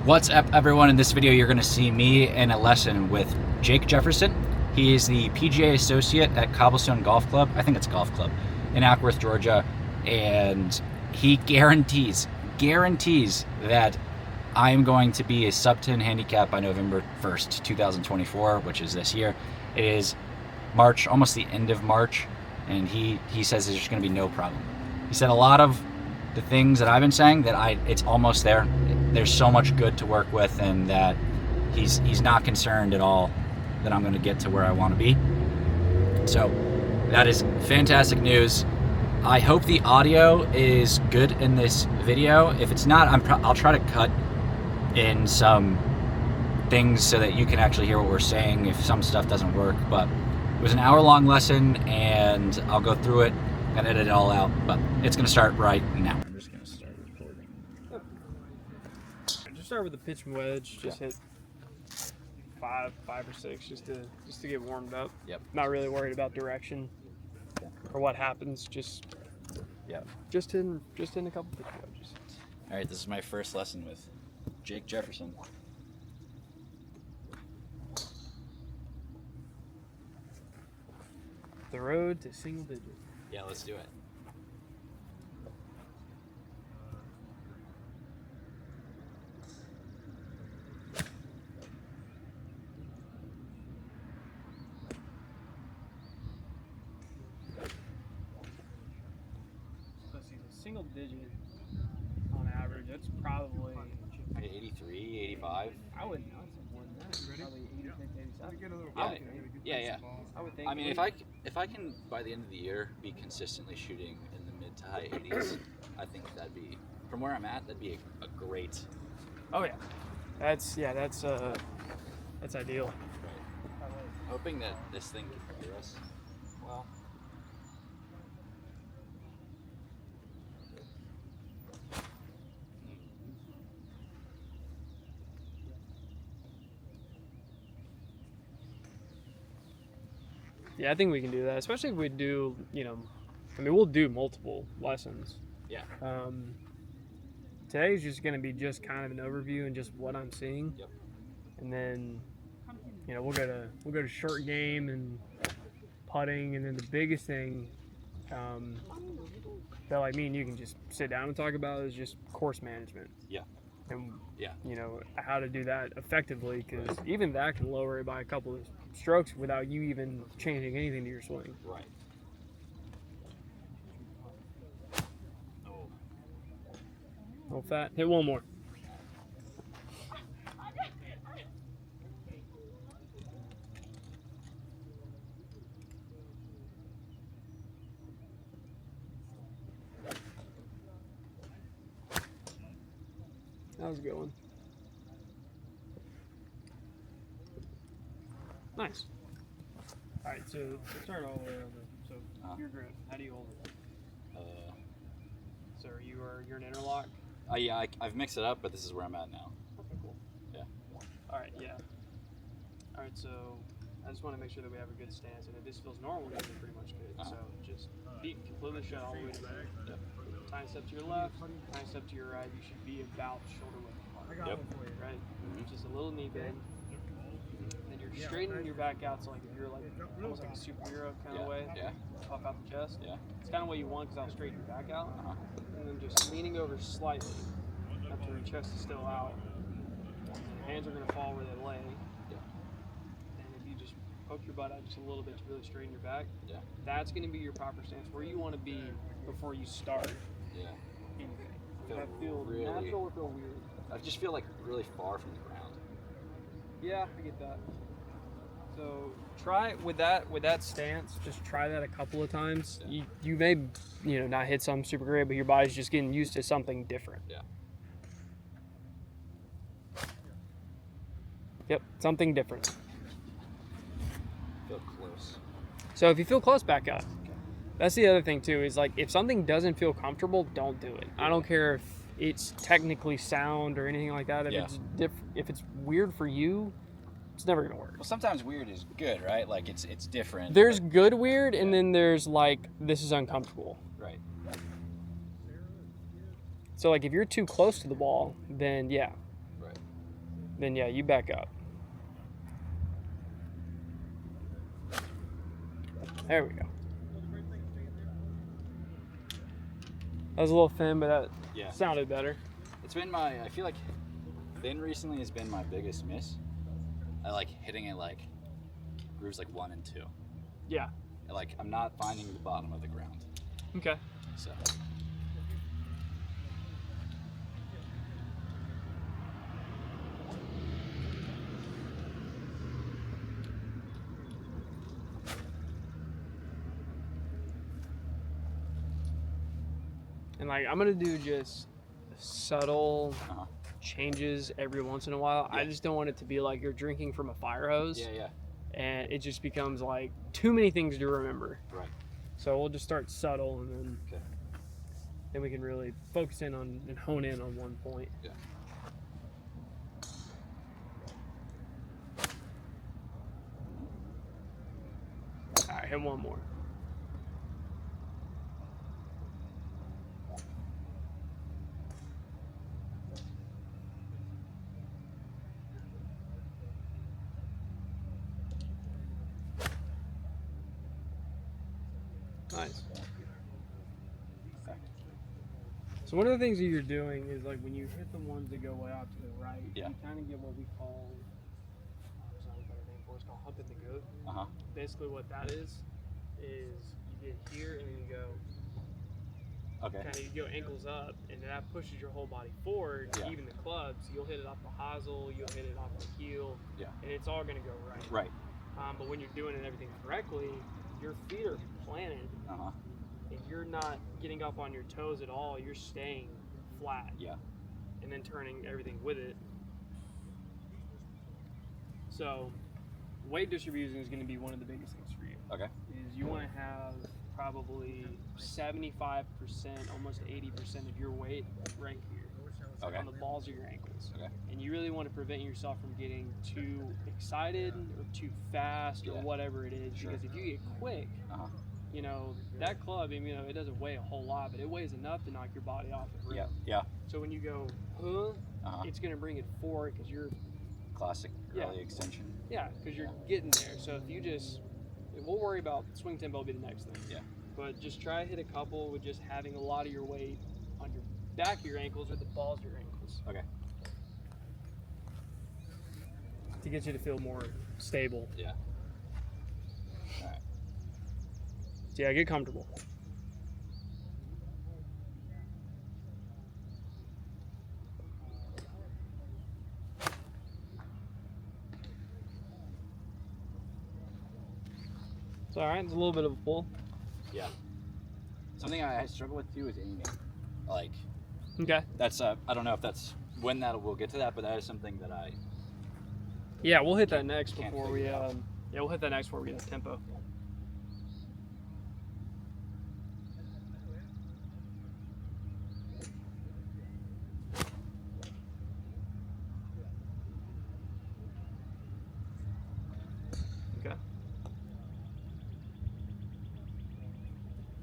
What's up, everyone? In this video, you're going to see me in a lesson with Jake Jefferson. He is the PGA associate at Cobblestone Golf Club. I think it's a golf club in Acworth, Georgia. And he guarantees that I am going to be a sub 10 handicap by November 1st, 2024, which is this year. It is March, almost the end of March. And he says there's going to be no problem. He said a lot of the things that I've been saying, that it's almost there. There's so much good to work with, and that he's not concerned at all that I'm going to get to where I want to be. So that is fantastic news. I hope the audio is good in this video. If it's not, I'll try to cut in some things so that you can actually hear what we're saying if some stuff doesn't work. But it was an hour-long lesson, and I'll go through it and edit it all out. But it's going to start right now. I'm just going to start recording. Just start with the pitch and wedge. Just hit five or six, just to get warmed up. Yep. Not really worried about direction or what happens. Just in a couple pitch wedges. All right, this is my first lesson with Jake Jefferson. The road to single digit. Yeah, let's do it. So see, the single digit on average, that's probably 83, 85. I wouldn't know. It's more than that. Probably 86, 87. Yeah. I would think. I mean, if I can by the end of the year be consistently shooting in the mid to high 80s, I think that'd be, from where I'm at, that'd be a great. Oh yeah, that's ideal. Hoping that this thing can hear us well. Yeah, I think we can do that, especially if we do, we'll do multiple lessons. Yeah. Today's just going to be just kind of an overview and just what I'm seeing. Yep. And then, we'll go to short game and putting, and then the biggest thing that like me and you can just sit down and talk about is just course management. Yeah. And yeah, how to do that effectively, because even that can lower it by a couple of strokes without you even changing anything to your swing. Right. Little fat. Hit one more. That was a good one. Nice. All right, so let's start all the way over. So your grip, how do you hold it? So you're an interlock? Yeah, I've mixed it up, but this is where I'm at now. Okay, cool. Yeah. All right, yeah. All right, so I just want to make sure that we have a good stance, and if this feels normal, we're doing pretty much good. So just feet completely shut all the way to the back. Yep. Tiny step to your left, tiny step to your right. You should be about shoulder width apart. Yep. Right? Just a little knee bend. And you're straightening your back out, so like if you're like almost like a superhero kind of way, puff out the chest. Yeah. It's kind of what you want, because I'll straighten your back out. And then just leaning over slightly up to your chest is still out. Your hands are going to fall where they lay. Yeah. And if you just poke your butt out just a little bit to really straighten your back, Yeah. that's going to be your proper stance, where you want to be before you start Yeah. anything. Feel That feel really- natural or feel weird? I just feel like really far from the ground. Yeah, I get that. So try with that stance. Just try that a couple of times. Yeah. You may not hit something super great, but your body's just getting used to something different. Yeah. Yep, something different. Feel close. So if you feel close, back up. That's the other thing too. Is like if something doesn't feel comfortable, don't do it. I don't care if it's technically sound or anything like that. If it's weird for you, it's never gonna work. Well, sometimes weird is good, right? Like it's different. There's good weird, and then there's like, this is uncomfortable. Right. So like if you're too close to the ball, then yeah. Right. then yeah, you back up. There we go. That was a little thin, but that sounded better. It's been I feel like thin recently has been my biggest miss. I like hitting it like grooves like 1 and 2. Yeah. Like I'm not finding the bottom of the ground. Okay. So. And like I'm gonna do just subtle changes every once in a while. I just don't want it to be like you're drinking from a fire hose. Yeah. And it just becomes like too many things to remember. Right. So we'll just start subtle, and then we can really focus in on and hone in on one point. Yeah. All right, hit one more. Nice. So one of the things that you're doing is like when you hit the ones that go way out to the right, you kind of get what we call, there's not a better name for it, it's called humping the goat. Basically what that is you get here and then you go, kind of you go ankles up, and then that pushes your whole body forward, even the clubs. You'll hit it off the hosel, you'll hit it off the heel, and it's all going to go right. Right. But when you're doing everything correctly, your feet are planted, and you're not getting up on your toes at all. You're staying flat, and then turning everything with it. So, weight distribution is going to be one of the biggest things for you. Okay. Is you want to have probably 75%, almost 80% of your weight right here, on the balls of your ankles. Okay. And you really want to prevent yourself from getting too excited or too fast or whatever it is, because if you get quick, you know, that club, I mean, you know, it doesn't weigh a whole lot, but it weighs enough to knock your body off the rim. Yeah. So when you go, it's going to bring it forward because you're... Classic early extension. Yeah, because you're getting there. So if you just... We'll worry about swing tempo will be the next thing. Yeah. But just try to hit a couple with just having a lot of your weight on your back of your ankles or the balls of your ankles. Okay. To get you to feel more stable. Yeah. All right. So yeah, get comfortable. It's all right. It's a little bit of a pull. Yeah. Something I struggle with too is aiming. Like. Okay. That's I don't know if that's when we'll get to that, but that is something that I. Yeah, we'll hit that next before we. We'll hit that next before we get to tempo. Okay.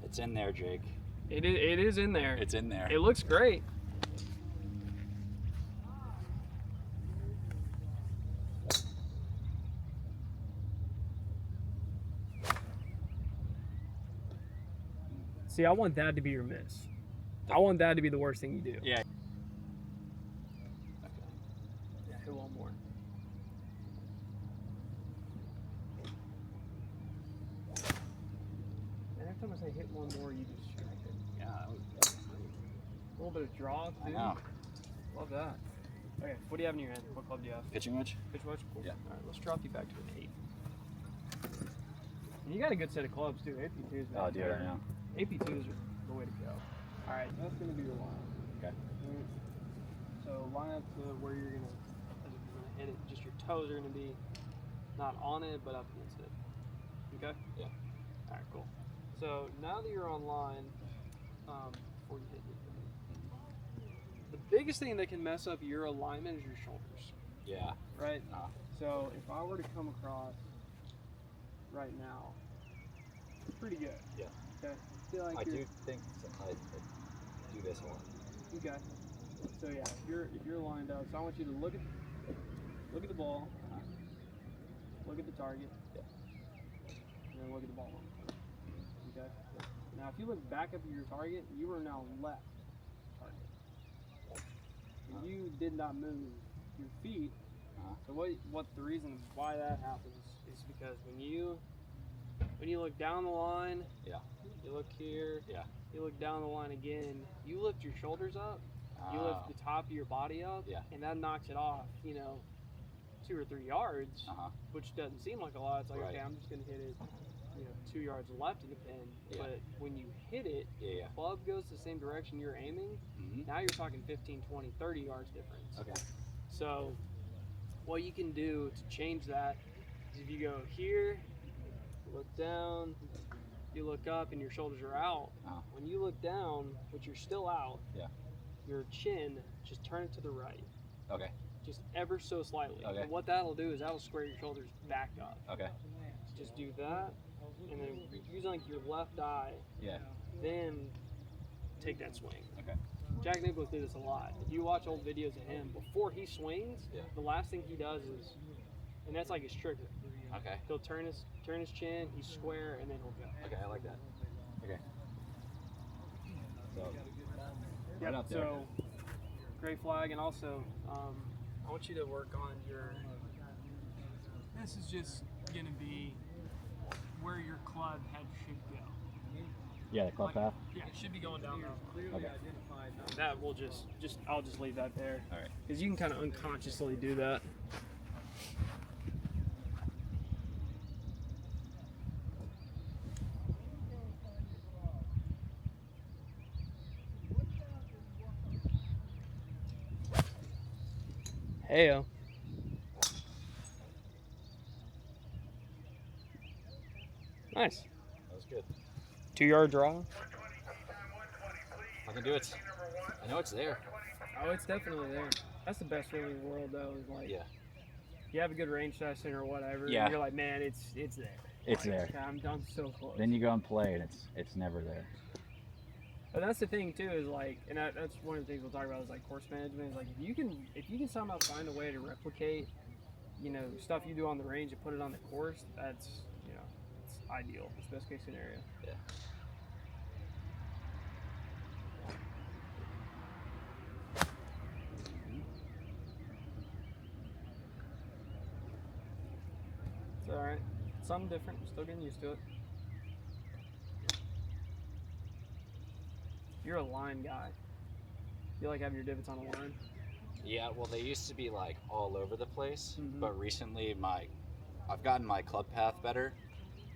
It's in there, Jake. It is in there. It's in there. It looks great. See, I want that to be your miss. I want that to be the worst thing you do. Yeah. Okay. Yeah, hit one more. And every time I say hit one more, you just strike it. Yeah, that was great. A little bit of draw, too. I know. Love that. Okay, what do you have in your hand? What club do you have? Pitching wedge? Pitch wedge? Cool. Yeah. All right, let's drop you back to an 8. And you got a good set of clubs, too. AP2s. Oh, dude, I know. AP2s are the way to go. All right, that's going to be your line. Okay. So line up to where you're going to hit it. Just your toes are going to be not on it, but up against it. Okay? Yeah. All right, cool. So now that you're on line, before you hit it, the biggest thing that can mess up your alignment is your shoulders. Yeah. Right? So if I were to come across right now, it's pretty good. Yeah. Okay. Feel like I do think I do this a lot. Okay. So yeah, if you're lined up, so I want you to look at Look at the ball. Look at the target. Yeah. And then look at the ball. Okay? Now, if you look back up at your target, you are now left target. And you did not move your feet. So what the reason why that happens is because when you look down the line, yeah, you look here, yeah, you look down the line again, you lift your shoulders up, you lift the top of your body up, yeah, and that knocks it off, 2 or 3 yards, which doesn't seem like a lot. It's like, okay, I'm just gonna hit it, 2 yards left of the pin. Yeah. But when you hit it, the club goes the same direction you're aiming. Now you're talking 15, 20, 30 yards difference. Okay. So what you can do to change that is if you go here, look down, you look up, and your shoulders are out. When you look down, but you're still out, your chin, just turn it to the right. Okay. Just ever so slightly. Okay. And what that'll do is that'll square your shoulders back up. Okay. Just do that, and then use like your left eye. Yeah. Then take that swing. Okay. Jack Nicklaus did this a lot. If you watch old videos of him, before he swings, the last thing he does is, and that's like his trigger. Okay. He'll turn his chin, he's square, and then he'll go. Okay, I like that. Okay. So, right up there. So, great flag, and also, I want you to work on your. This is just gonna be where your club head should go. yeah, the club path. Yeah, it should be going down though. Okay. That will I'll just leave that there. All right. Because you can kind of unconsciously do that. Heyo. Nice. That was good. 2-yard draw. I can do it. I know it's there. Oh, it's definitely there. That's the best feeling in the world, though. Is like, Yeah. you have a good range session or whatever. Yeah. And you're like, man, it's there. It's there. I'm so close. Then you go and play, and it's never there. But that's the thing too, is like, and that's one of the things we'll talk about is like course management. Is like if you can somehow find a way to replicate, stuff you do on the range and put it on the course, that's it's ideal. It's best case scenario. Yeah. It's all right. Something different. Still getting used to it. You're a line guy. You like having your divots on a line? Yeah, well, they used to be like all over the place, Mhm. but recently I've gotten my club path better,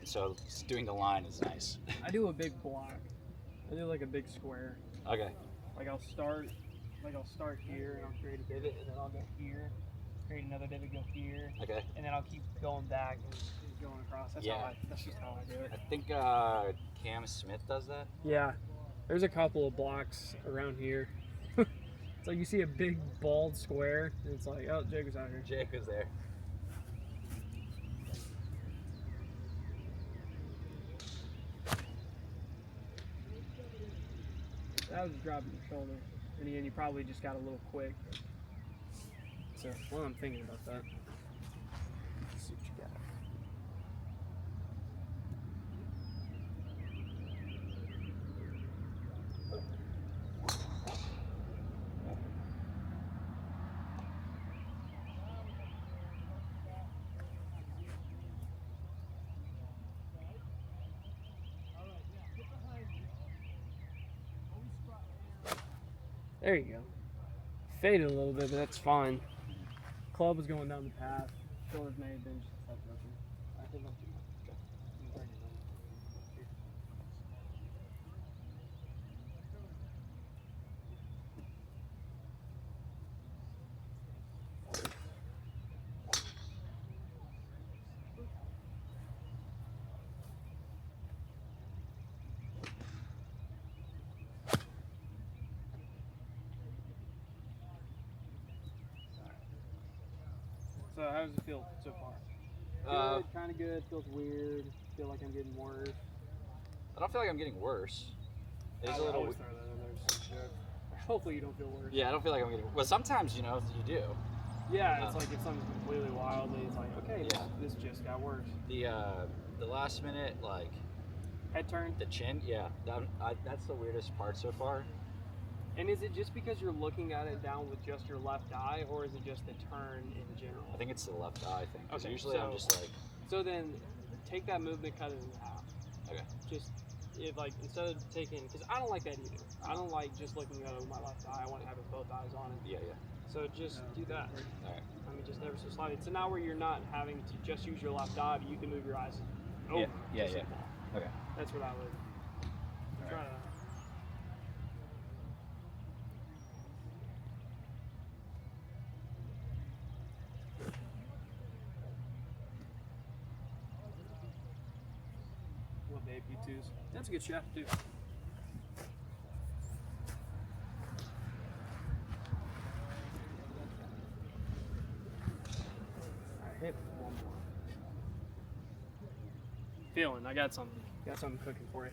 so just doing the line is nice. I do a big block. I do like a big square. Okay. Like I'll start here and I'll create a divot, and then I'll go here, create another divot, go here, Okay. and then I'll keep going back and going across. That's just how I do it. I think Cam Smith does that. Yeah, there's a couple of blocks around here. It's like you see a big bald square, and it's like, oh, Jake was out here. Jake was there. That was dropping your shoulder, and again, you probably just got a little quick. So, while I'm thinking about that, let's see what you got. There you go. Faded a little bit, but that's fine. Club was going down the path. Shoulders may have been just a touch open. I think I'm too much. So how does it feel so far? Good, kind of good. Feels weird. Feel like I'm getting worse. I don't feel like I'm getting worse. It's a I little. always throw that in there. So hopefully you don't feel worse. Yeah, I don't feel like I'm getting. Well, sometimes you do. Yeah, it's like if something's completely wild, it's like, okay, Yeah. this just got worse. The last minute, like, Head turn. the chin, yeah, that's the weirdest part so far. And is it just because you're looking at it down with just your left eye, or is it just the turn in general? I think it's the left eye thing. Because Okay, usually I'm so- just like, So then, take that movement, cut it in half. okay. Just, instead of taking, because I don't like that either. I don't like just looking at it with my left eye. I want to have it both eyes on it. Yeah. So just do that. All right. I mean, just never so slightly. So now where you're not having to just use your left eye, but you can move your eyes over. Yeah. to see the ball. Okay. That's what I would try to. What the AP2s? That's a good shaft too. Alright, hit one more. Feeling, I got something. Got something cooking for you.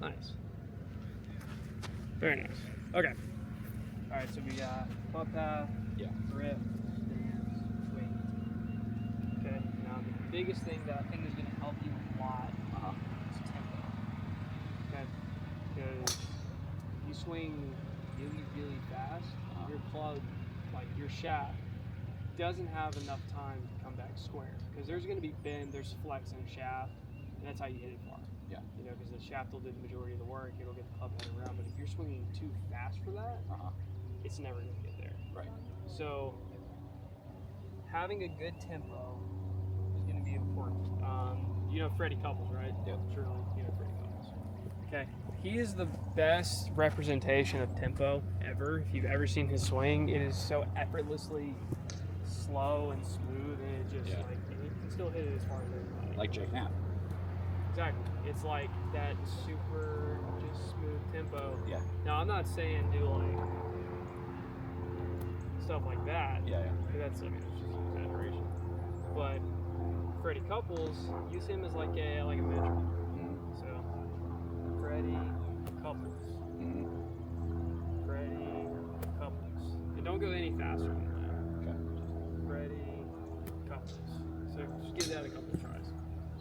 Nice. Very nice. Okay. All right, so we got putt path, Yeah. grip, stance, weight. Okay. Now the biggest thing that I think is going to help you a lot is tempo. Okay. Because you swing really, really fast, your club, like your shaft, doesn't have enough time to come back square. Because there's going to be bend, there's flex in a shaft, and that's how you hit it far. Yeah. You know, because the shaft will do the majority of the work. It'll get the club head around. But if you're swinging too fast for that, it's never going to get there. Right. So having a good tempo is going to be important. You know Freddie Couples, right? Yep. Surely you know Freddie Couples. Okay. He is the best representation of tempo ever. If you've ever seen his swing, it is so effortlessly slow and smooth, and it just like and he can still hit it as far as everybody. Like Jake Knapp. Exactly. It's like that super just smooth tempo. Yeah. Now I'm not saying do like stuff like that. Yeah. That's it's just an exaggeration. But Freddie Couples, use him as like a metronome. So Freddie Couples. Freddie Couples. And don't go any faster than that. Okay. Freddie Couples. So just give that a couple of tries.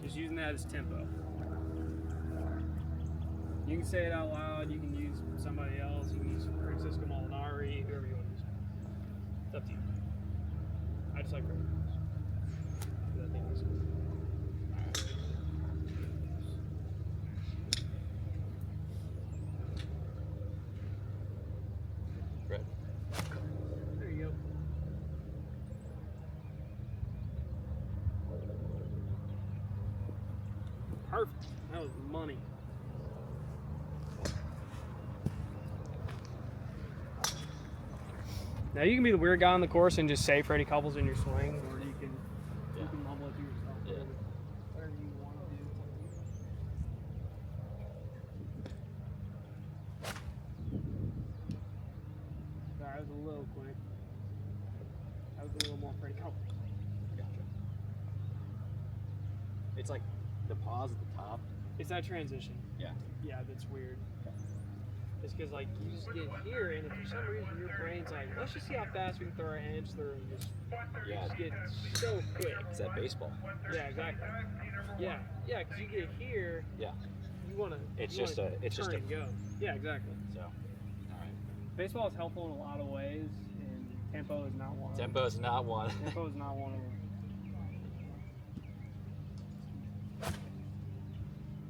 Just using that as tempo. You can say it out loud, you can use somebody else, you can use Francisco Molinari, whoever you want to use. It's up to you. I just like Freddie Couples. I think that's cool. Right. There you go. Perfect. That was money. Now you can be the weird guy on the course and just say Freddie Couples in your swing, or you can mumble it to yourself. Yeah. Whatever you want to do. Sorry, I was a little quick. I was a little more Freddie Couples. Gotcha. It's like the pause at the top. It's that transition. Yeah. Yeah, that's weird. It's because like you just get here, and if for some reason your brain's like, let's just see how fast we can throw our hands through, and just get so quick. It's that baseball. Yeah, exactly. Yeah, because you get here. Yeah. You wanna. It's you just wanna a- it's just turn a- and go. Yeah, exactly. So, all right. Baseball is helpful in a lot of ways, and tempo is not one. Tempo is not one. Tempo is not one of them. That's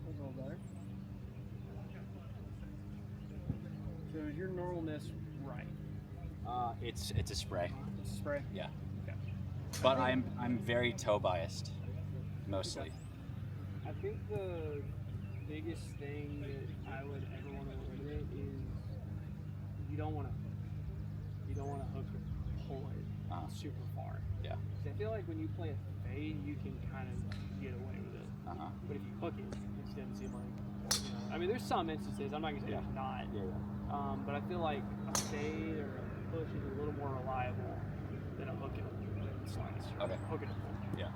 a little better. So is your normalness right? It's a spray. It's a spray. Yeah. Okay. But I'm very toe biased, mostly. Okay. I think the biggest thing that I would ever want to eliminate is you don't want to hook or pull it super far. Yeah. 'Cause I feel like when you play a fade, you can kind of get away with it. But if you hook it, it doesn't seem like I mean, there's some instances. I'm not gonna say there's not. Yeah. But I feel like a fade or a push is a little more reliable than a hook and a slice. Or Okay. Hook and a pull. Yeah.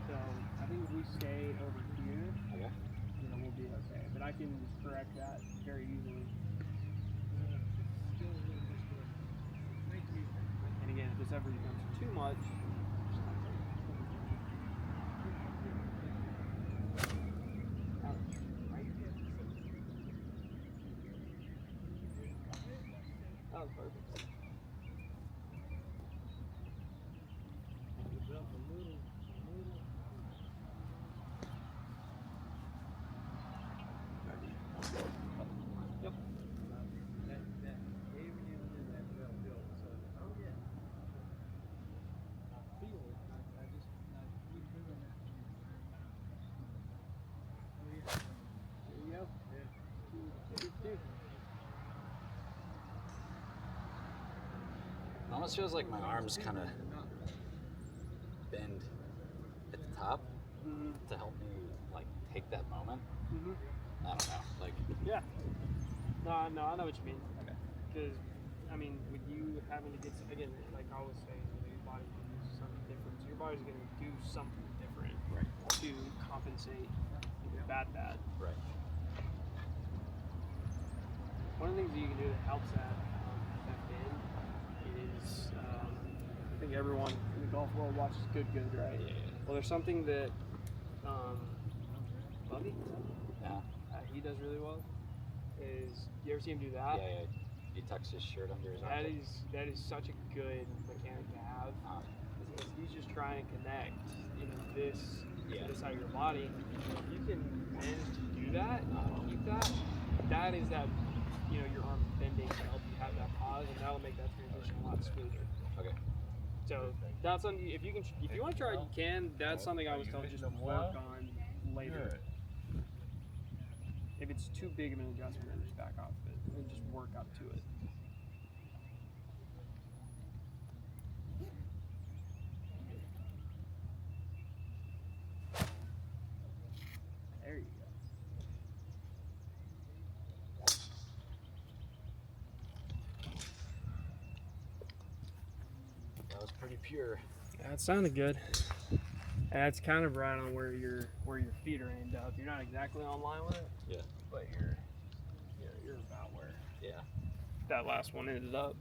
So I think if we stay over here, Okay. we'll be okay. But I can correct that very easily. And again, if this ever becomes too much, that was perfect. Yep. There you go. Two. It almost feels like my arms kind of bend at the top to help me like take that moment. I don't know, like. Yeah. No, I know what you mean. Okay. Because, I mean, with you having to get, again, like I was saying, your body can do something different. So your body's going to do something different to compensate your bad. Right. One of the things that you can do that helps that Phen is, I think everyone in the golf world watches Good, right? Yeah. Well, there's something that Bubby, Yeah. he does really well. Is you ever see him do that? Yeah. He tucks his shirt under his armpit. That is such a good mechanic to have. Because he's just trying to connect, this to this side of your body. If you can manage to do that, keep that. That is that, your arm bending to help you have that pause, and that'll make that transition a lot smoother. Okay. So that's something. If you want to try it, you can. That's something I was told just work on later. If it's too big of an adjustment, then just back off of it and just work up to it. There you go. That was pretty pure. That sounded good. And that's kind of right on where your feet are aimed up. You're not exactly on line with it. Yeah. But you're about where Yeah. that last one ended up.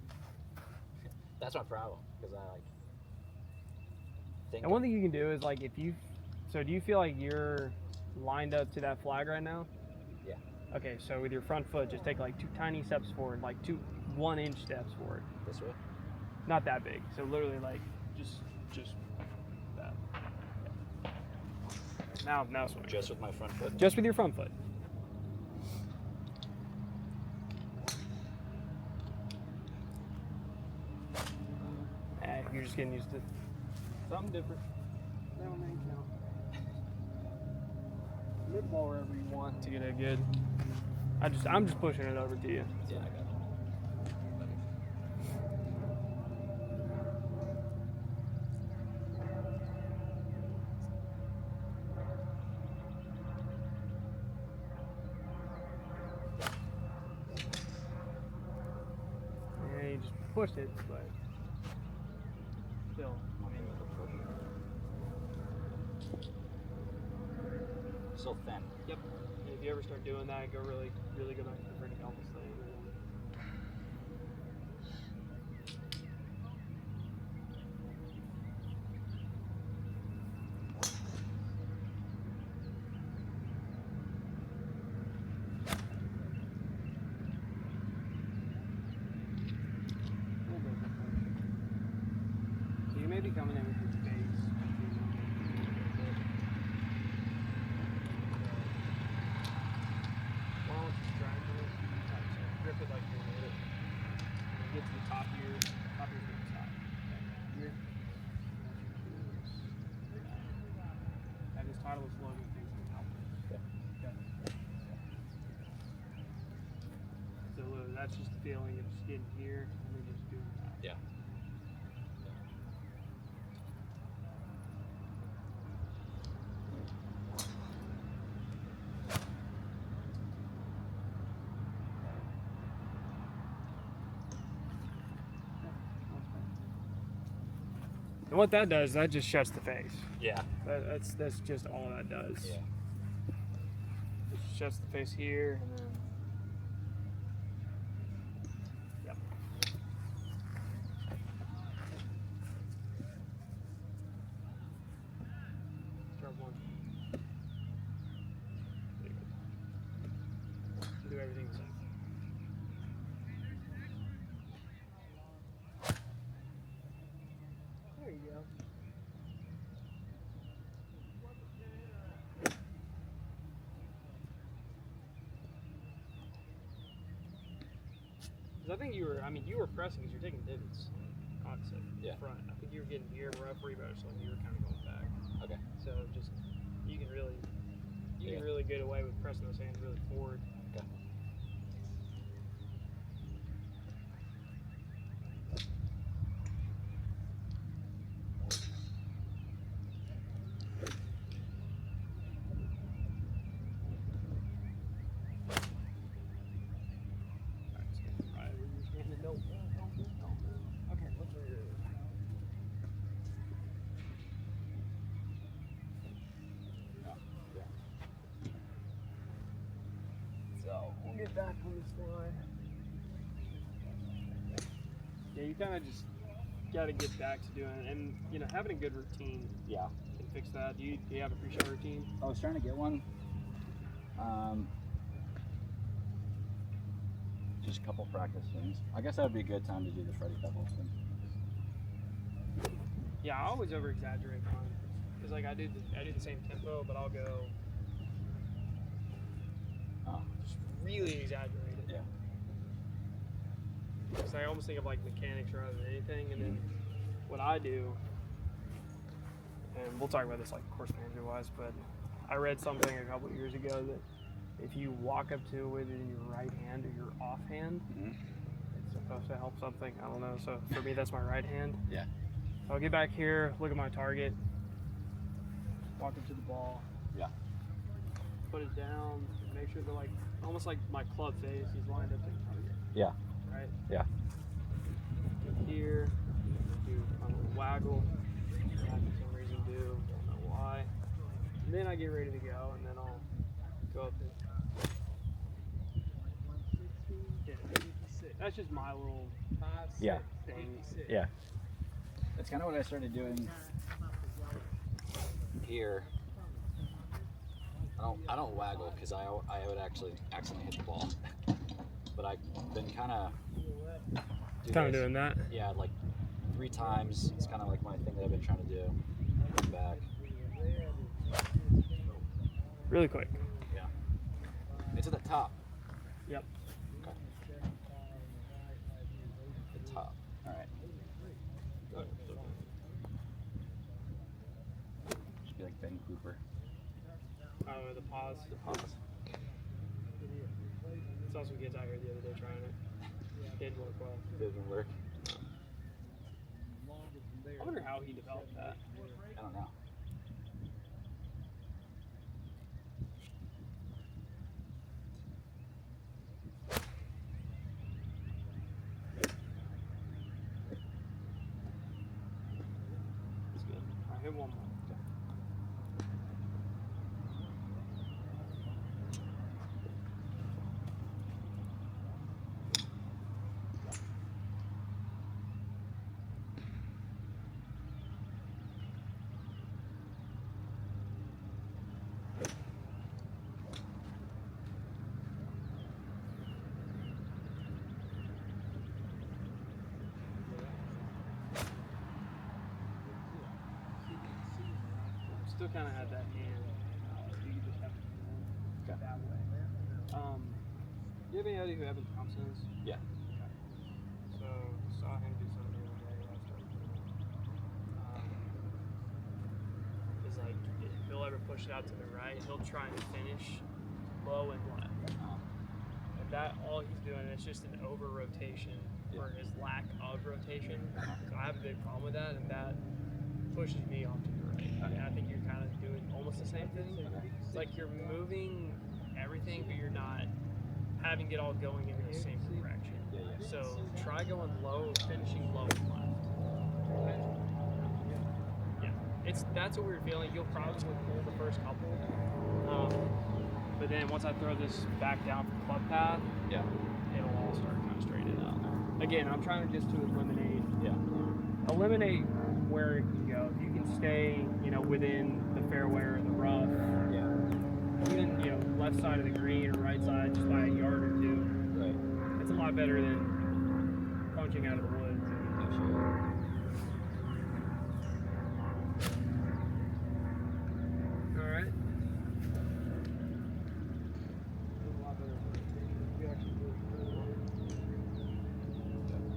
That's my problem, because I like think. And one thing you can do is like do you feel like you're lined up to that flag right now? Yeah. Okay, so with your front foot, just take like 2 tiny steps forward, like 2 1-inch steps forward. This way. Not that big. So literally like just that. Yeah. Now swing. Just with my front foot. Just with your front foot. You're just getting used to something different. That one ain't count. Mid ball wherever you want to get it good. I'm just pushing it over to you. Yeah, I got it. Yeah, you just pushed it, but still. Still thin. Yep. And if you ever start doing that, go really go back to the vertical elbow thing. So you may be coming in with your base. Grip it like you're with it. And get to the top here. Top here's where it's hot. Here. And this title is loading things in out. Okay. So that's just the feeling of just getting here and then just doing that. Yeah. And what that does, that just shuts the face. Yeah. That's just all that does. Yeah. It shuts the face here, and then. Yep. Start one. There you go. Do everything the same. There you go. I think you were pressing because you're taking divots. Opposite. Yeah. Front. I think you were getting here rough rebound, so you were kind of going back. Okay. So just you can really get away with pressing those hands really forward. Okay. So we'll get back on this line. Yeah, you kind of just got to get back to doing it, and having a good routine. Yeah. Can fix that. Do you have a pre-shot routine? I was trying to get one. Just a couple practice things. I guess that would be a good time to do the Freddie Pebbles thing. Yeah, I always over exaggerate mine because I do the same tempo, but I'll go just really exaggerate it. Yeah. Because I almost think of like mechanics rather than anything, and then what I do, and we'll talk about this like course manager wise, but I read something a couple of years ago that if you walk up to it with it in your right hand or your offhand, it's supposed to help something. I don't know. So for me, that's my right hand. Yeah. So I'll get back here, look at my target, walk up to the ball. Yeah. Put it down, make sure that almost like my club face is lined up to the target. Yeah. Right? Yeah. Get here, do my little waggle. I for some reason do, don't know why. And then I get ready to go, and then I'll go up and that's just my little thing. Yeah. That's kind of what I started doing Here. I don't waggle because I would actually accidentally hit the ball. But I've been kind of doing that. Yeah, like 3 times. It's kind of like my thing that I've been trying to do. Come back. Really quick. Yeah. It's at the top. Yep. Okay. The top. All right. Should be like Ben Cooper. Oh, the pause. The pause. Saw some kids out here the other day trying it. Didn't work well. Didn't work. I wonder how he developed that. I don't know. That's good. All right, hit one more. Still kind of had that hand. You could just have it that way. Do you have any idea who Evan Thompson is? Yeah. Okay. So saw him do something the other day. I started doing it. Is like if he'll ever push it out to the right, he'll try and finish low and left. And that all he's doing is just an over rotation for his lack of rotation. So I have a big problem with that, and that pushes me off to the right. And I think you're kind of doing almost the same thing. It's like you're moving everything, but you're not having it all going in the same direction. So try going low, finishing low and left. That's a weird feeling. You'll probably pull the first couple, but then once I throw this back down from club path, Yeah. it'll all start kind of straightening out. Again, I'm trying just to eliminate where it can go. If you can stay, within the fairway or the rough, even left side of the green or right side, just by a yard or two. Right. It's a lot better than punching out of the woods. Absolutely. All right.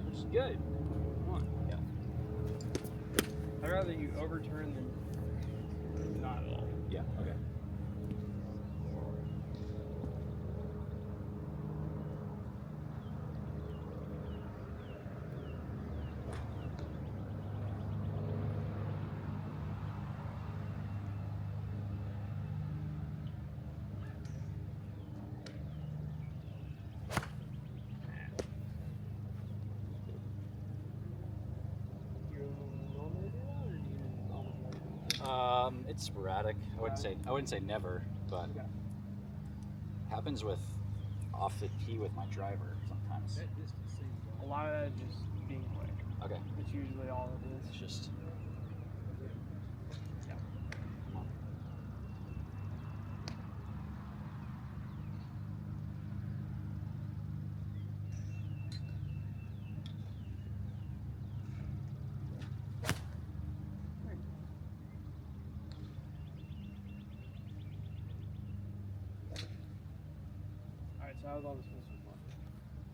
Which is good. Come on. Yeah. I'd rather you overturn than not at all. Yeah. Okay. It's sporadic. I wouldn't say never, but happens with off the tee with my driver sometimes. A lot of that is just being quick. Okay. It's usually all it is. It's just. Yeah. Come on. So how's all this so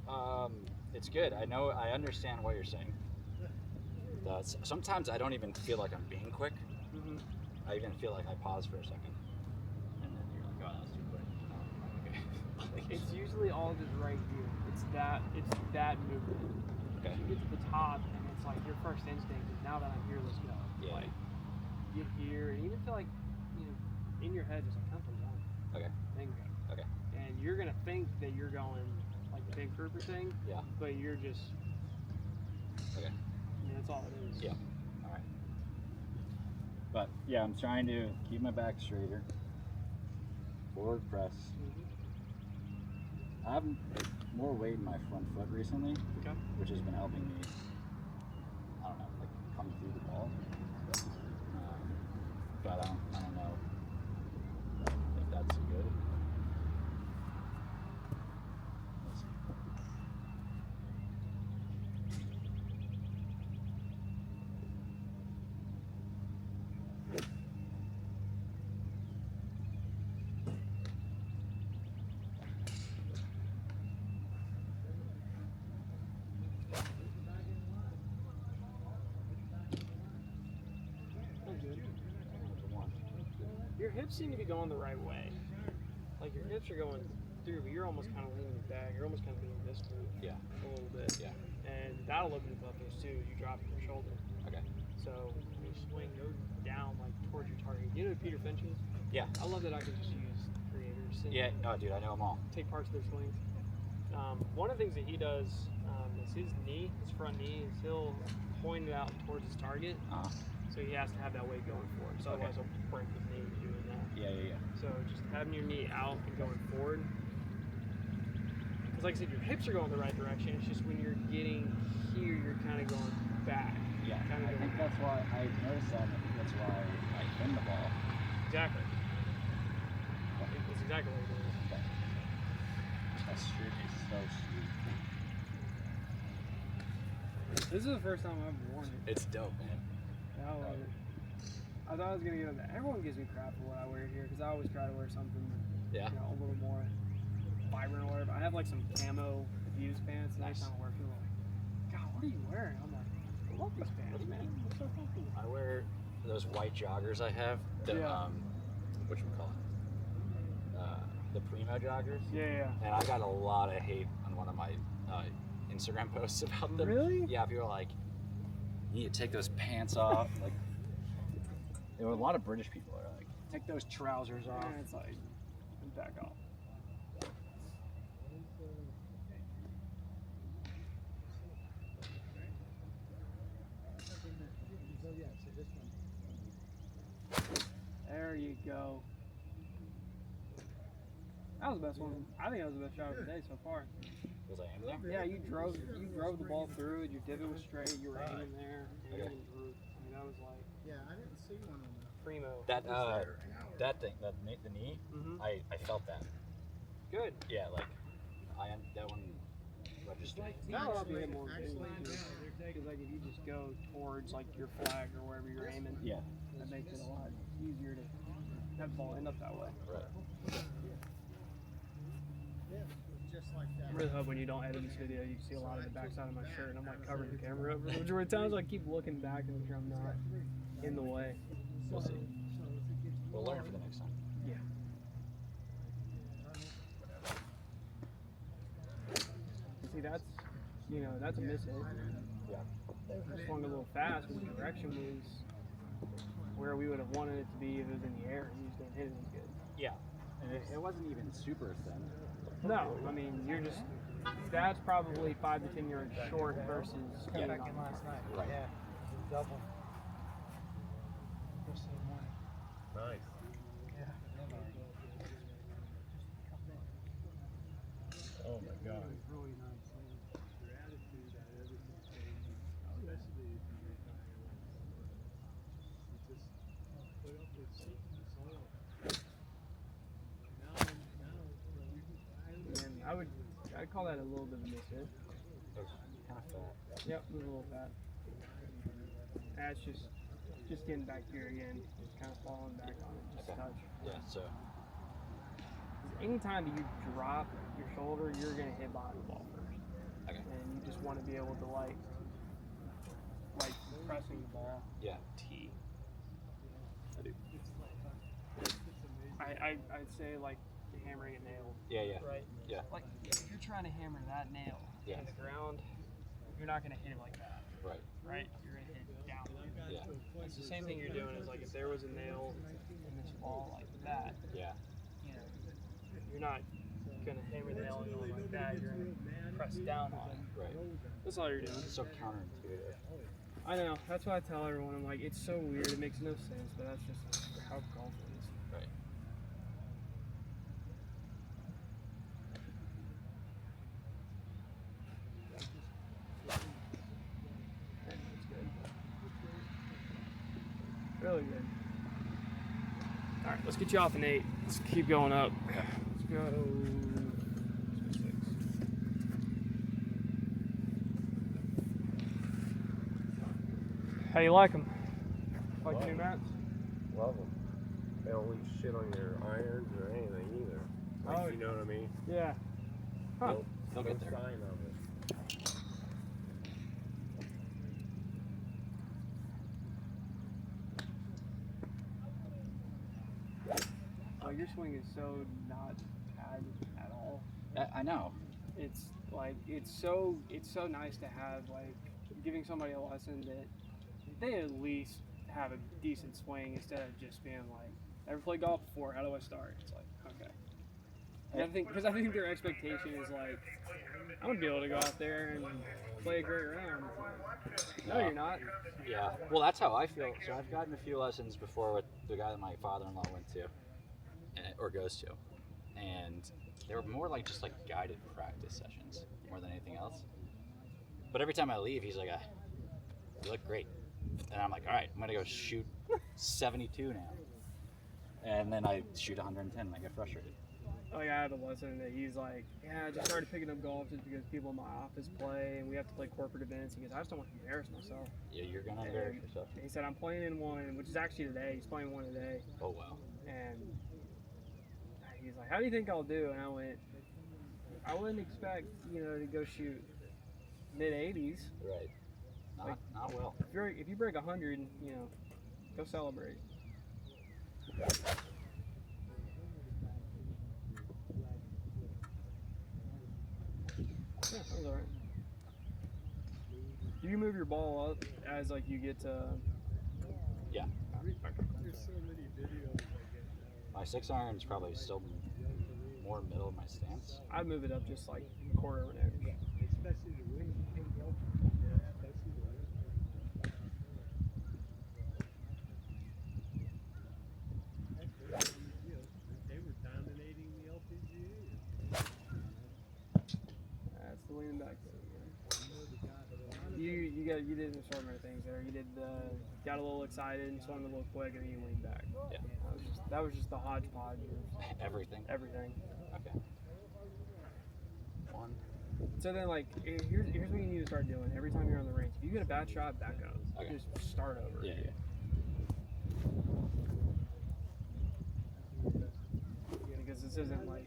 far? It's good. I understand what you're saying. Sometimes I don't even feel like I'm being quick. Mm-hmm. I even feel like I pause for a second, and then you're like, "Oh, that was too quick." Okay. It's usually all just right here. It's that movement. Okay. You get to the top, and it's like your first instinct is, now that I'm here, let's go. Yeah. Like, get here, and even feel like, in your head, just like, count to one. Okay. Then go. Okay. And you're gonna think that you're going like the big grouper thing. Yeah. But you're just. Okay. That's all it is. Yeah. All right. But yeah, I'm trying to keep my back straighter. Forward press. Mm-hmm. I have more weight in my front foot recently, Okay. which has been helping me. I don't know, like come through the ball. But I don't know if that's good. Your hips seem to be going the right way. Like your hips are going through, but you're almost kind of leaning back. You're almost kind of being this move. Yeah. A little bit. Yeah. And that'll open up those too. You drop your shoulder. Okay. So when you swing, go down like towards your target. You know who Peter Phen is? Yeah. I love that I can just use creators. And Yeah. No, dude, I know them all. take parts of their swings. One of the things that he does is his front knee, is he'll point it out towards his target. So he has to have that weight going forward. So otherwise he'll break his knee doing that. Yeah. So just having your knee out and going forward. Because like I said, your hips are going the right direction. It's just when you're getting here, you're kind of going back. Yeah, Kind of I think that's why I noticed that. And I think that's why I pin the ball. Exactly. That's exactly what you're doing. That streak is so sweet. This is the first time I've worn it. It's dope, man. Yeah, I love it. I thought I was gonna get on that. Everyone gives me crap for what I wear here because I always try to wear something, Yeah. a little more vibrant or whatever. I have like some camo Views pants, and every time I wear, people are like, "God, what are you wearing?" I'm like, "I love these pants, man. They're so comfortable." I wear those white joggers I have. The whatchamacallit? The Primo joggers. Yeah. And I got a lot of hate on one of my Instagram posts about them. Really? Yeah, people are like, "You need to take those pants off." Like, there were a lot of British people that are like, "Take those trousers off." And it's like, back off. there you go. That was the best one. I think that was the best shot of the day so far. Was I aiming there? Yeah, you drove the ball through it. Your divot was straight. You were aiming there. Okay. I mean, that was like. Yeah, I didn't see one on that. Primo. That thing, the knee, I felt that. Good. Yeah, like that one registered. That'll help you hit more because like if you just go towards like your flag or wherever you're aiming, Yeah. that makes it a lot easier to have the ball end up that way. Right. Just like that. I really hope when you don't edit this video, you can see a lot of the backside of my shirt, and I'm like covering the camera over. Majority of times I keep looking back and make sure I'm not in the way. We'll see. We'll learn for the next time. Yeah. See, that's a miss hit. Yeah. I swung a little fast, but the direction was where we would have wanted it to be if it was in the air and you just didn't hit it as good. Yeah. And it wasn't even super thin. No, I mean, that's probably 5 to 10 yards short versus Back in last night. Right. Yeah. Double. First thing in the morning. Nice. Yeah. Oh my God. Really nice. Your attitude at everything changed, especially if you make you just put up with the soil. And I'd call that a little bit of a miss hit. It was kind of fat. Yep, it was a little fat. That's just getting back here again, just kind of falling back on it, just a touch. Yeah, so. Anytime that you drop your shoulder, you're gonna hit bottom of the ball first. Okay. And you just want to be able to like pressing the ball. Yeah. T. I'd say like hammering a nail. Yeah, yeah. Right. Yeah. Like if you're trying to hammer that nail Yeah. in the ground, you're not gonna hit it like that. Right. Right? You're gonna hit it down. Yeah. It's the same thing you're doing is like if there was a nail in this ball like that, Yeah. you know, you're not gonna hammer the nail in like that. You're gonna press down on it. Right. That's all you're doing. It's so counterintuitive. I know. That's why I tell everyone. I'm like, it's so weird. It makes no sense, but that's just how golf is. Right. That's good. Really good. All right, let's get you off an 8. Let's keep going up. Let's go. How you like them? Like new mats? Love them. They don't leave shit on your irons or anything either. Like, Oh, you know what I mean? Yeah. Huh. They'll No get there. sign of it. Like your swing is so not bad at all. I know. It's like it's so nice to have like giving somebody a lesson that they at least have a decent swing instead of just being like, never played golf before, how do I start? It's like, okay. And I think their expectation is like, I'm gonna be able to go out there and play a great round. It's like, no, you're not. Yeah. Well, that's how I feel. So I've gotten a few lessons before with the guy that my father-in-law went to, or goes to, and they were more like just like guided practice sessions more than anything else. But every time I leave, he's like, "You look great," and I'm like, "All right, I'm gonna go shoot 72 now," and then I shoot 110 and I get frustrated. Like I had a lesson that he's like, yeah, I just started picking up golf just because people in my office play and we have to play corporate events. He goes, I just don't want to embarrass myself. Yeah, you're gonna embarrass yourself. And he said, I'm playing in one, which is actually today. He's playing one today. Oh wow. And he's like, how do you think I'll do? And I went, I wouldn't expect, to go shoot mid 80s. Right. Not well. If you break 100, go celebrate. Yeah, that was alright. Do you move your ball up as like you get to? Yeah. There's so many videos I get now. My 6 iron is probably still more middle of my stance. I'd move it up just like a quarter of an inch. Especially the wind. Yeah, especially the wind. You did an assortment of things there. You did got a little excited and swung a little quick, and then you leaned back. Yeah. That was just the hodgepodge of Everything. everything. Okay. One. So then, like, here's what you need to start doing. Every time you're on the range, if you get a bad shot, back up. Okay. Just start over. Yeah. Because this isn't like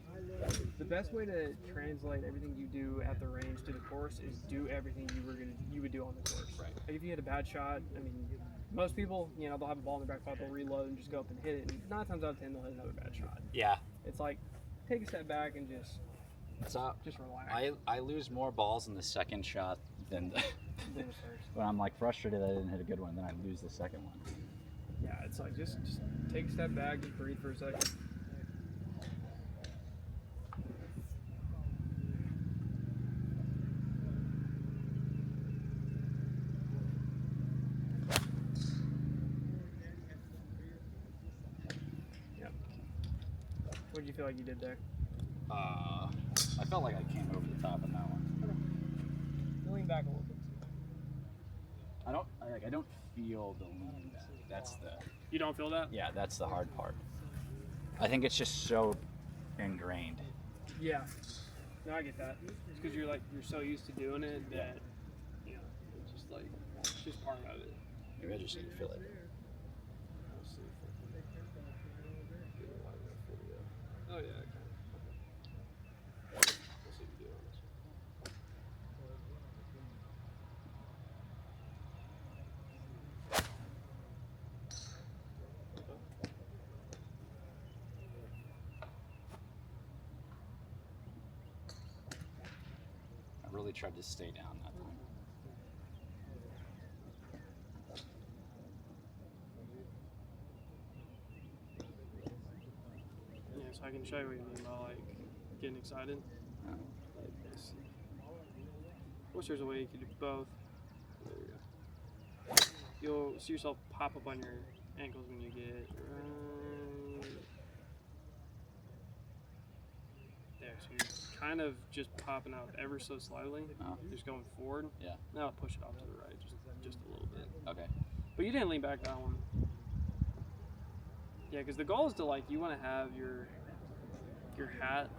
the best way to translate everything you do at the range to the course is do everything you would do on the course. Right. Like if you hit a bad shot, I mean, most people, you know, they'll have a ball in their back pocket, they'll reload and just go up and hit it. And 9 times out of 10, they'll hit another bad shot. Yeah. It's like take a step back and just relax. I lose more balls in the second shot than the Then the first. when I'm like frustrated that I didn't hit a good one, then I lose the second one. Yeah, it's like just take a step back, just breathe for a second. What did you feel like you did there? I felt like I came over the top on that one. Lean back a little bit. I don't feel the lean back. That's the You don't feel that? yeah, that's the hard part. I think it's just so ingrained. Yeah. No, I get that. It's because you're so used to doing it that you know it's just like it's just part of it. Maybe I just need to feel it. Oh yeah. I really tried to stay down that time. Yeah, so I can show you what you mean by like getting excited. Oh. Like this. I wish there's a way you could do both. There you go. You'll see yourself pop up on your ankles when you get there. So you're kind of just popping out ever so slightly, just going forward. Yeah. Now push it off to the right, just a little bit. Okay. But you didn't lean back that one. Yeah, because the goal is to like you want to have your hat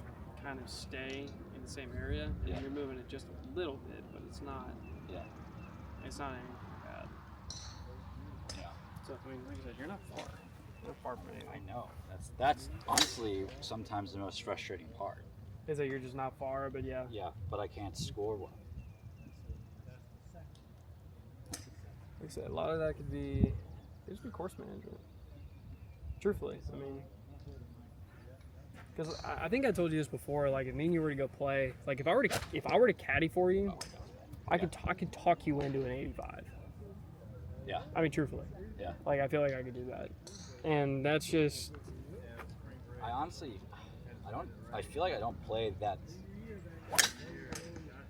kind of stay in the same area, and Yeah. you're moving it just a little bit, but it's not. Yeah. It's not anything bad. Yeah. So I mean, like I said, you're not far. You're not far from I anything. know. That's honestly sometimes the most frustrating part. Is that you're just not far, but yeah. Yeah, but I can't score one. Like I said, a lot of that could be course management. Truthfully, I mean, because I think I told you this before. Like, if me and you were to go play, like if I were to caddy for you, I could talk you into an 85. Yeah. I mean, truthfully. Yeah. Like, I feel like I could do that, and that's just. I honestly, I feel like I don't play that,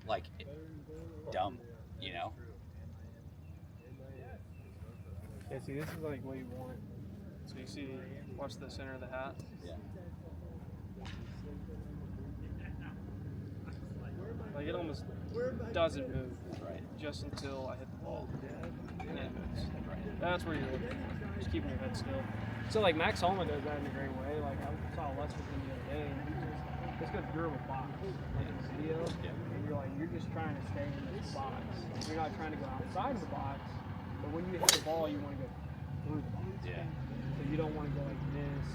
like, dumb, you know? Yeah, see, this is like what you want. So you see, watch the center of the hat. Yeah. Like it almost doesn't move, right? Just until I hit the ball, and then it moves. Right. That's where you're looking for. Just keeping your head still. So like Max Holman does that in a great way. Like I saw Les with him the other day, and he just goes through a box, like in the video. Yeah. And you're just trying to stay in this box. You're not trying to go outside of the box, but when you hit the ball, you want to go through the box. Yeah. So you don't want to go like this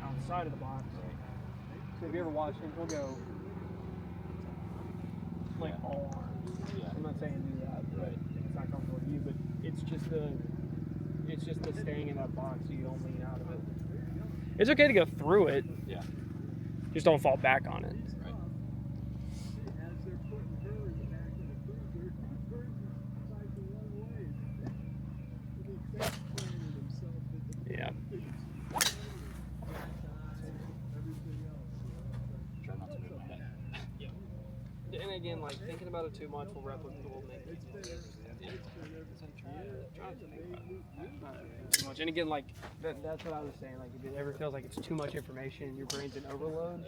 outside of the box. So if you ever watch him, he'll go like all arms. Yeah. I'm not saying do that, but it's not comfortable with you. But it's just the staying in that box so you don't lean out of it. It's okay to go through it. Yeah. Just don't fall back on it. Right. As they're putting her in the back of the cruiser, Burton's cycling one way. He planted himself in the Yeah. everything else. Try not to move my head. And again, like thinking about it too much will make it trying to think about it. Not too much. And again, like that's what I was saying. Like if it ever feels like it's too much information and your brain's in overload,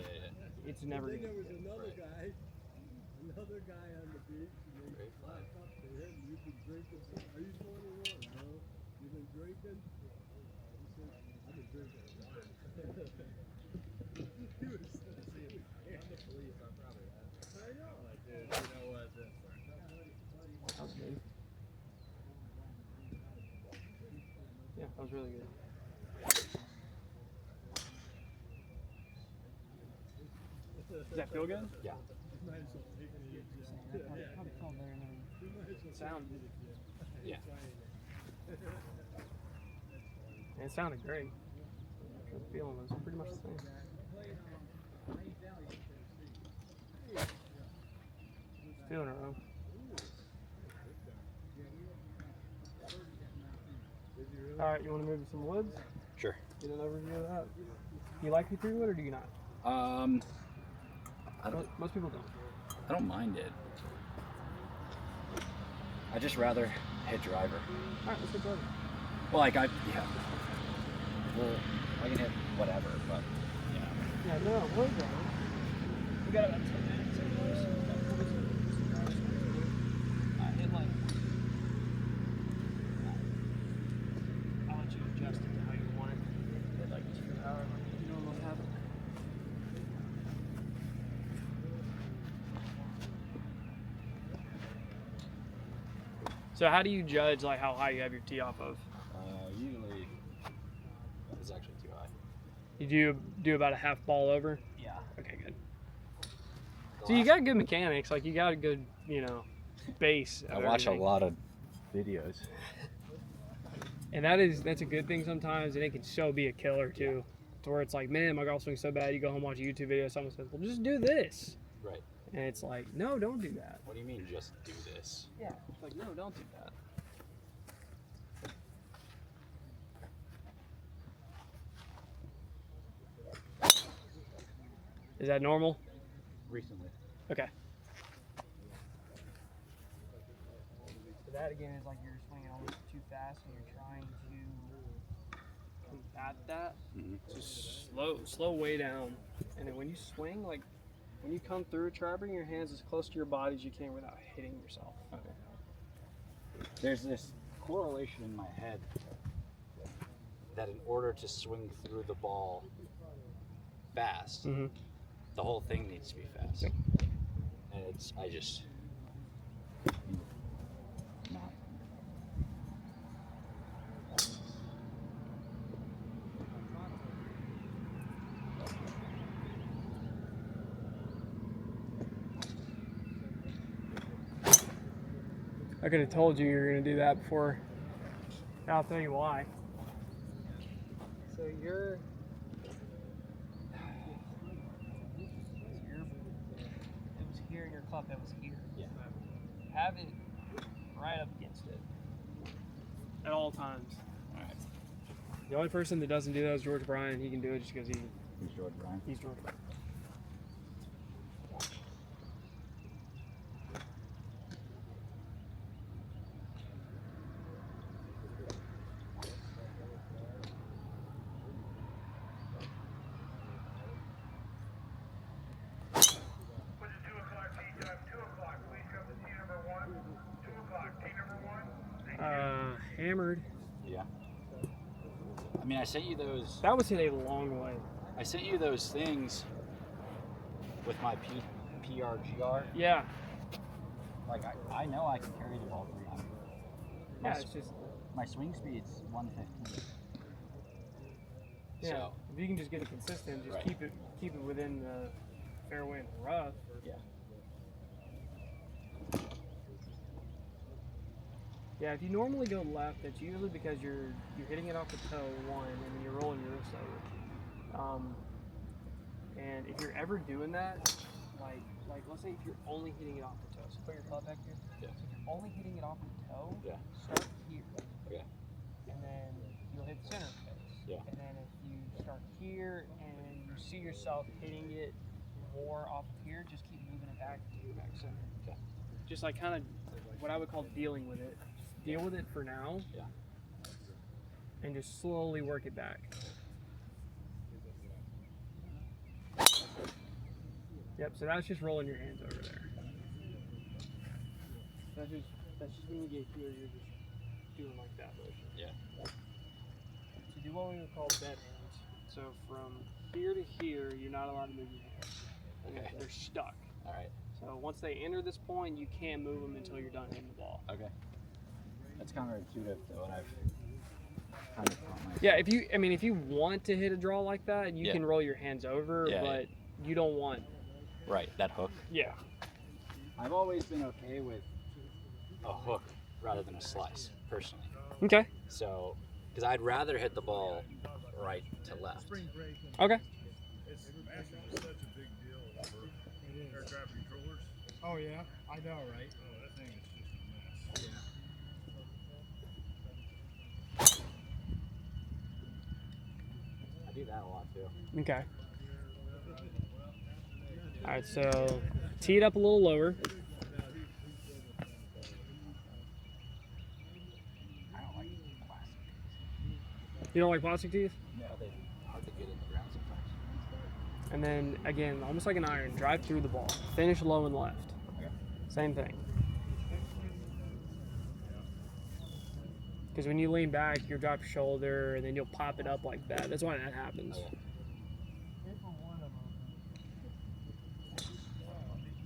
it's never Then gonna. there was another guy on the beach, and they walked up to him. You drinking. Are you 21? No. You been drinking? He said, I've been drinking. He was saying, I'm the police. I'm probably that. I know. Like, dude, you know what? That was good. Yeah, that was really good. Does that feel good? Yeah. Probably felt better than sound. Yeah. And it sounded great. The feeling was pretty much the same. Two in a row. All right, you want to move to some woods? Sure. Get an overview of that. You like the 3-wood or do you not? Most people don't. I don't mind it. I just rather hit driver. All right, let's get driver. Well, like yeah. Well, I can hit whatever, but yeah. Yeah, no, we're driver. We got about 10 minutes anyways. Hit like. I'll let you adjust it to how you want it. Hit like just however you normally have it. So how do you judge like how high you have your tee off of? Usually, it's actually too high. You do about a half ball over? Yeah. Okay, good. So you got good mechanics, like you got a good, base. I watch a lot of videos. And that's a good thing sometimes, and it can so be a killer too. To where it's like, man, my golf swing's so bad, you go home watch a YouTube video, someone says, well, just do this. Right. And it's like, no, don't do that. What do you mean, just do this? Yeah. It's like, no, don't do that. Is that normal? Recently. Okay. So that again is like you're swinging almost too fast and you're trying to combat that. Mm-hmm. Just slow way down. And then when you swing, like when you come through, try to bring your hands as close to your body as you can without hitting yourself. Okay. There's this correlation in my head that in order to swing through the ball fast, Mm-hmm. the whole thing needs to be fast. Yep. And I just not. I could have told you were going to do that before. I'll tell you why. So it was here in your club that was here. Yeah. Have it right up against it at all times. All right. The only person that doesn't do that is George Bryan. He can do it just because Who's George Bryan? he's George Bryan. Hammered. Yeah. I mean, I sent you those. That was hit a long way. I sent you those things with my PRGR. Yeah. Like I know I can carry the ball 300. Yeah, it's just My swing speed's 115. yeah. So If you can just get it consistent, just Right. keep it within the fairway and the rough. yeah. Yeah, if you normally go left, that's usually because you're hitting it off the toe, one, and then you're rolling your wrist over. And if you're ever doing that, like let's say if you're only hitting it off the toe, so put your club back here. Yeah. So if you're only hitting it off the toe, Yeah. start here. Okay. And then you'll hit the center of the face. Yeah. And then if you start here and you see yourself hitting it more off of here, just keep moving it back to your back center. Okay. Just like kind of what I would call dealing with it. Deal with it for now. Yeah. And just slowly work it back. Yep, so that's just rolling your hands over there. That's just That's just when you get here, you're just doing like that motion. Yeah. To do what we would call dead hands. So from here to here, you're not allowed to move your hands. Okay. They're stuck. All right. So once they enter this point, you can't move them until you're done hitting the ball. Okay. That's counterintuitive though, and I've kind of caught myself. Yeah, if you want to hit a draw like that, you Yeah. can roll your hands over, Yeah, but you don't want. Right. That hook. Yeah. I've always been okay with A hook rather than a slice, personally. Okay. So, because I'd rather hit the ball right to left. Okay. It's such a big deal for air traffic controllers. Oh yeah, I know, right? Oh, that thing is just a mess. I do that a lot too. Okay. All right, so tee it up a little lower. I don't like plastic. You don't like plastic tees? No, they hard to get in the ground sometimes. And then again, almost like an iron, drive through the ball. Finish low and left. Okay. Same thing. Because when you lean back, you'll drop your shoulder, and then you'll pop it up like that. That's why that happens. Oh,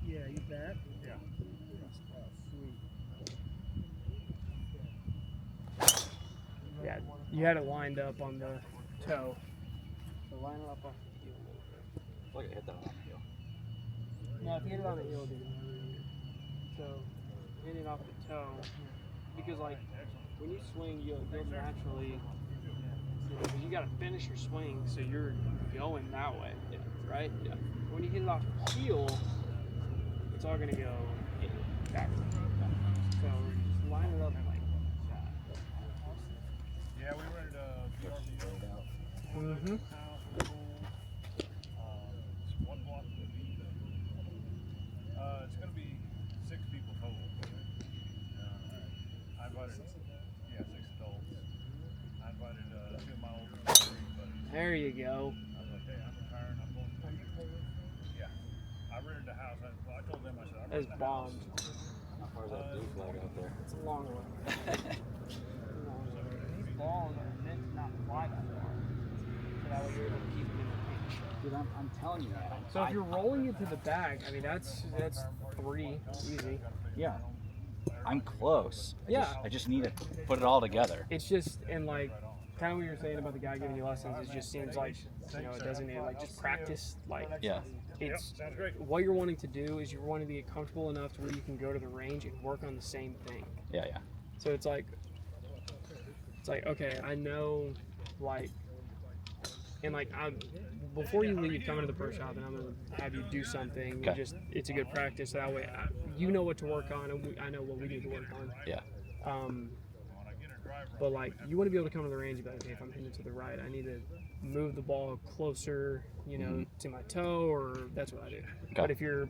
Yeah, you bet. Yeah. Yeah, you had it lined up on the toe. So line it up off the heel a little bit. I feel like I hit that on the heel. No, if you hit it on the heel, it'll be so hit it off the toe. Because like when you swing, you'll naturally, because you got to finish your swing, so you're going that way, right? Yeah. When you hit it off the heel, it's all gonna go backwards. So just line it up like that. Yeah, we rented a VRBO. Mm-hmm. It's one block of the beat. It's going to be 6 people total. I invited, 6 adults. I invited 2 of my old buddies. There you go. I was like, hey, I'm retiring. I'm going to Yeah. I rented the house. I told them, I said, I'm That's renting the house. bombed. How far is that blue flag out there? It's a long way. These balls are meant to not fly that far. So that way you're able to keep them in the paint. Dude, I'm telling you, man. So if you're rolling it to the back, I mean that's 3 easy. Yeah. I'm close. Yeah. I just need to put it all together. It's just and like kind of what you were saying about the guy giving you lessons. It just seems like it doesn't need like just practice. Like Yeah. it's Sounds great. what you're wanting to do is you're wanting to get comfortable enough to where you can go to the range and work on the same thing. Yeah, yeah. So it's like okay, I know like. And like before you leave, come into the pro shop, and I'm gonna have you do something. Okay. It's a good practice. That way, you know what to work on, and I know what we need to work on. Yeah. But like, you want to be able to come to the range. But okay, if I'm hitting to the right, I need to move the ball closer, to my toe, or that's what I do. Okay. But if you're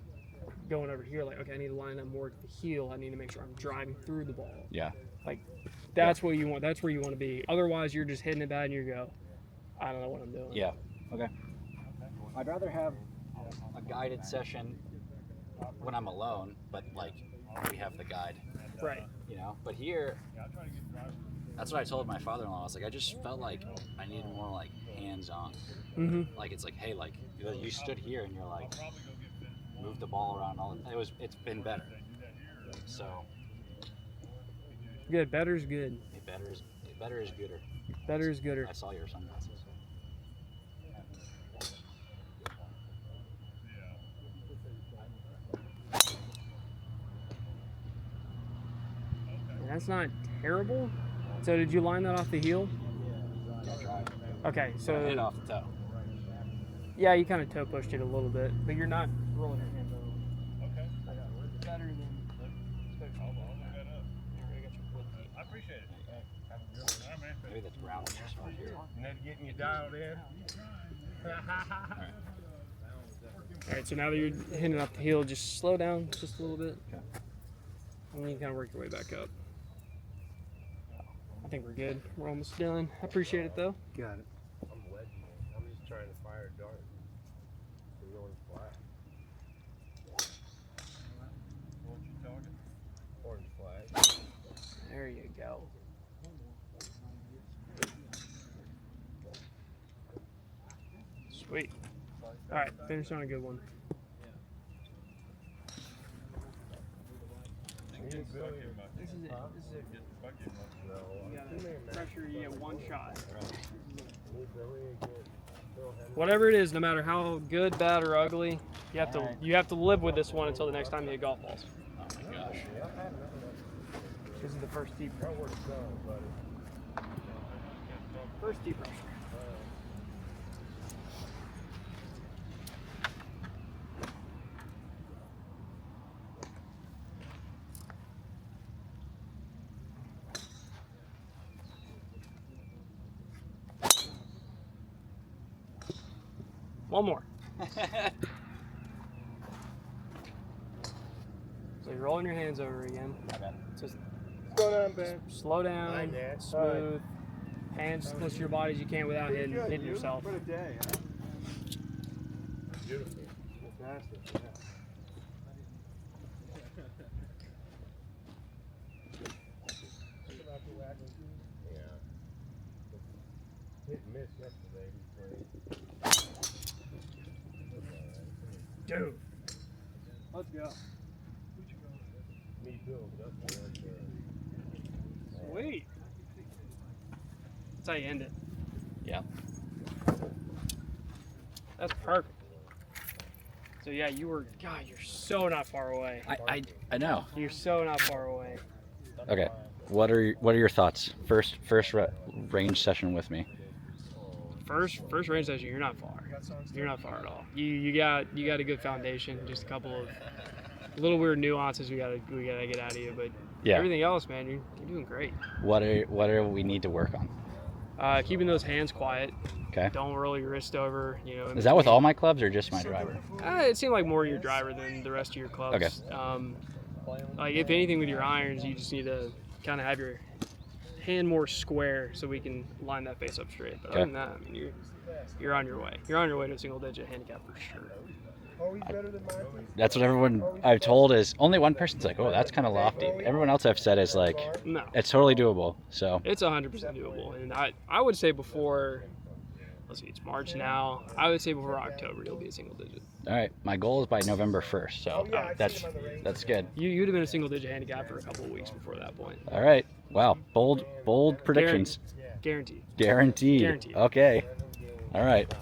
going over here, like, okay, I need to line up more to the heel. I need to make sure I'm driving through the ball. Yeah. Like, that's what you want. That's where you want to be. Otherwise, you're just hitting it bad, and you go, I don't know what I'm doing. Yeah. Okay. I'd rather have a guided session when I'm alone, but like we have the guide, Right. But here, that's what I told my father-in-law. I was like, I just felt like I needed more like hands-on. Mm-hmm. Like it's like, hey, like you stood here and you're like, move the ball around. It's been better. So Good. Better's good. better is gooder. Better is gooder. I saw your sunglasses. That's not terrible. So did you line that off the heel? Yeah, try. Okay, Hit so off the toe. yeah, you kind of toe pushed it a little bit, but you're not rolling your hand over. Okay. Better than. I appreciate it. Have a good one. All right, man. Maybe that's brown just right here. And then getting you dialed in. All right, so now that you're hitting off the heel, just slow down just a little bit, Okay. and then you kind of work your way back up. I think we're good. We're almost done. I appreciate it though. Got it. I'm wedging it. I'm just trying to fire a dart. We're going flat. What's your target? Orange flag. Sweet. All right, finish on a good one. This is it. This is it. You gotta pressure. You get one shot. Whatever it is, no matter how good, bad, or ugly, you have to live with this one until the next time you hit golf balls. Oh my gosh. This is the first tee pressure. First tee pressure. One more. So you're rolling your hands over again. Just Slow down, Ben. slow down, Hi, Dad. smooth. Hands as close to your body as you can without hitting yourself. What a day, huh? Beautiful. Fantastic, yeah. Yeah. Hit and miss yesterday. Dude. Let's go. Me too. That's right there. Sweet. That's how you end it. Yeah. That's perfect. So yeah, you're so not far away. I know. You're so not far away. Okay. What are your thoughts? First range session with me. First range session, you're not far. You're not far at all. You got a good foundation. Just a couple of little weird nuances we gotta get out of you, but Yeah. everything else, man, you're doing great. What are we need to work on? Keeping those hands quiet. Okay. Don't roll your wrist over. You know. Is that with all my clubs or just my driver? It seemed like more your driver than the rest of your clubs. Okay. Like if anything with your irons, you just need to kind of have your hand more square so we can line that face up straight. But Okay. other than that, I mean, you're on your way. You're on your way to a single digit handicap for sure. Always better than mine. That's what everyone I've told is only one person's like, oh, that's kind of lofty. Everyone else I've said is like, No, it's totally doable. So it's 100% doable. And I would say before, let's see, it's March now. I would say before October, you'll be a single digit. all right, my goal is by November 1st. So that's good. You'd have been a single digit handicap for a couple of weeks before that point. All right. Wow. Bold predictions. Guaranteed. Guaranteed. Guaranteed. Okay. All right.